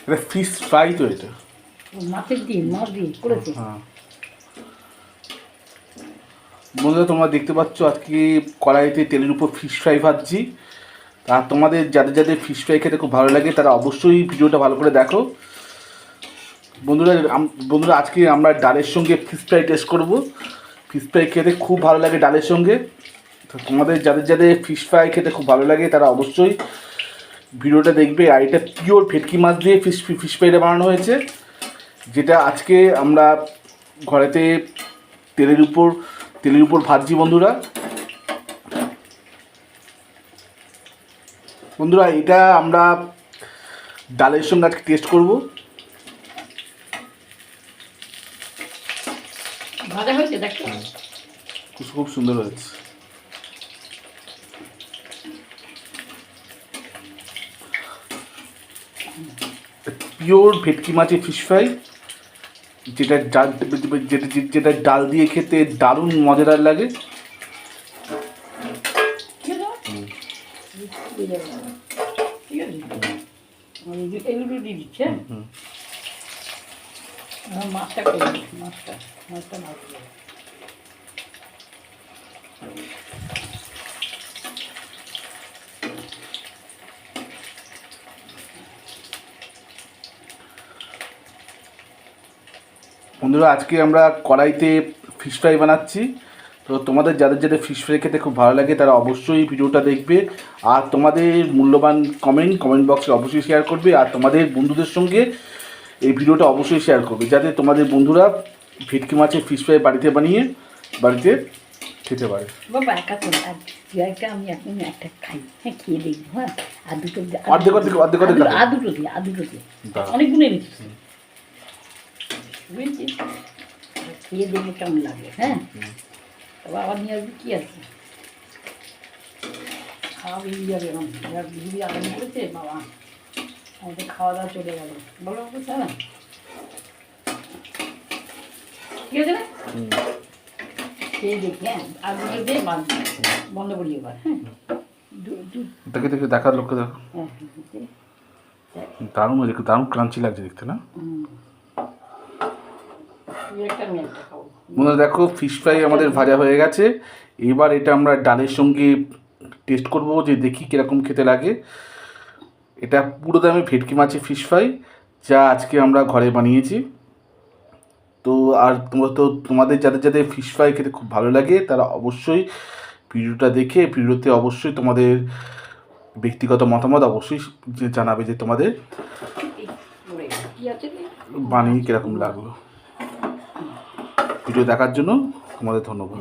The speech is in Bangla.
এটা ফিশ ফ্রাই তো এটা। মাছের ডিম, মাছ দিয়ে করেছে। হ্যাঁ বন্ধুরা, তোমরা দেখতে পাচ্ছ আজকে কড়াইতে তেলের উপর ফিশ ফ্রাই ভাজছি। আর তোমাদের যাদের যাদের ফিশ ফ্রাই খেতে খুব ভালো লাগে তারা অবশ্যই ভিডিওটা ভালো করে দেখো। বন্ধুরা আজকে আমরা ডালের সঙ্গে ফিশ ফ্রাই টেস্ট করব। ফিশ ফ্রাই খেতে খুব ভালো লাগে ডালের সঙ্গে। তো তোমাদের যাদের যাদের ফিশ ফ্রাই খেতে খুব ভালো লাগে তারা অবশ্যই ভিডিওটা দেখবে। আর এটা পিওর ভেটকি মাছ দিয়ে ফিশ ফ্রাইটা বানানো হয়েছে, যেটা আজকে আমরা ঘরেতে তেলের উপর ভাজছি বন্ধুরা। এটা আমরা ডালের সঙ্গে আজকে টেস্ট করব। ভাজা হয়েছে দেখো, খুব সুন্দর হয়েছে। পিওর ভেটকি মাছের ফিশ ফ্রাই, যেটা ডাল দিয়ে খেতে দারুণ মজাদার লাগে। এগুলো দিয়ে দিচ্ছে। মাছটা করে মাছটা মাছ বন্ধুরা আজকে আমরা কড়াইতে ফিশ ফ্রাই বানাচ্ছি। তো তোমাদের যাদের যাদের ফিশ ফ্রাই খেতে খুব ভালো লাগে তারা অবশ্যই ভিডিওটা দেখবে। আর তোমাদের মূল্যবান কমেন্ট বক্সে অবশ্যই শেয়ার করবে। আর তোমাদের বন্ধুদের সঙ্গে এই ভিডিওটা অবশ্যই শেয়ার করবে, যাতে তোমাদের বন্ধুরা ভেটকি মাছের ফিশ ফ্রাই বাড়িতে খেতে পারে। বাবা একা তো আমি এখন একটা খাই, হ্যাঁ খেয়ে দেখবো। হ্যাঁ আর দুটো অর্ধেক আর দুটো দিয়ে অনেকগুলো এনেছি, বুঝেছি। খেয়ে দেখলে কেমন লাগে। হ্যাঁ তবে আবার নিয়ে আসবি, কী আছে খাওয়া বেরিয়ে যাবে। এখন দিদি আরাম করেছে বাবা, আমাদের খাওয়া দাওয়া চলে গেল। বলো বুঝছে না, ঠিক আছে না? খেয়ে দেখি। হ্যাঁ আর দুটো দিয়ে বন্ধ করি এবার। হ্যাঁ দেখে দেখার লোককে দেখো। হ্যাঁ দারুণ ক্রাঞ্চি লাগছে দেখতে না? বন্ধুরা দেখো ফিশ ফ্রাই আমাদের ভাজা হয়ে গেছে। এবার এটা আমরা ডালের সঙ্গে টেস্ট করব, যে দেখি কীরকম খেতে লাগে। এটা পুরো দামে ভেটকি মাছের ফিশ ফ্রাই, যা আজকে আমরা ঘরে বানিয়েছি। তো আর তোমাদের যাদের যাদের ফিশ ফ্রাই খেতে খুব ভালো লাগে তারা অবশ্যই ভিডিওটা দেখে ভিডিওতে অবশ্যই তোমাদের ব্যক্তিগত মতামত অবশ্যই জানাবে, যে তোমাদের বানিয়ে কীরকম লাগলো। ভিডিও দেখার জন্য তোমাদের ধন্যবাদ।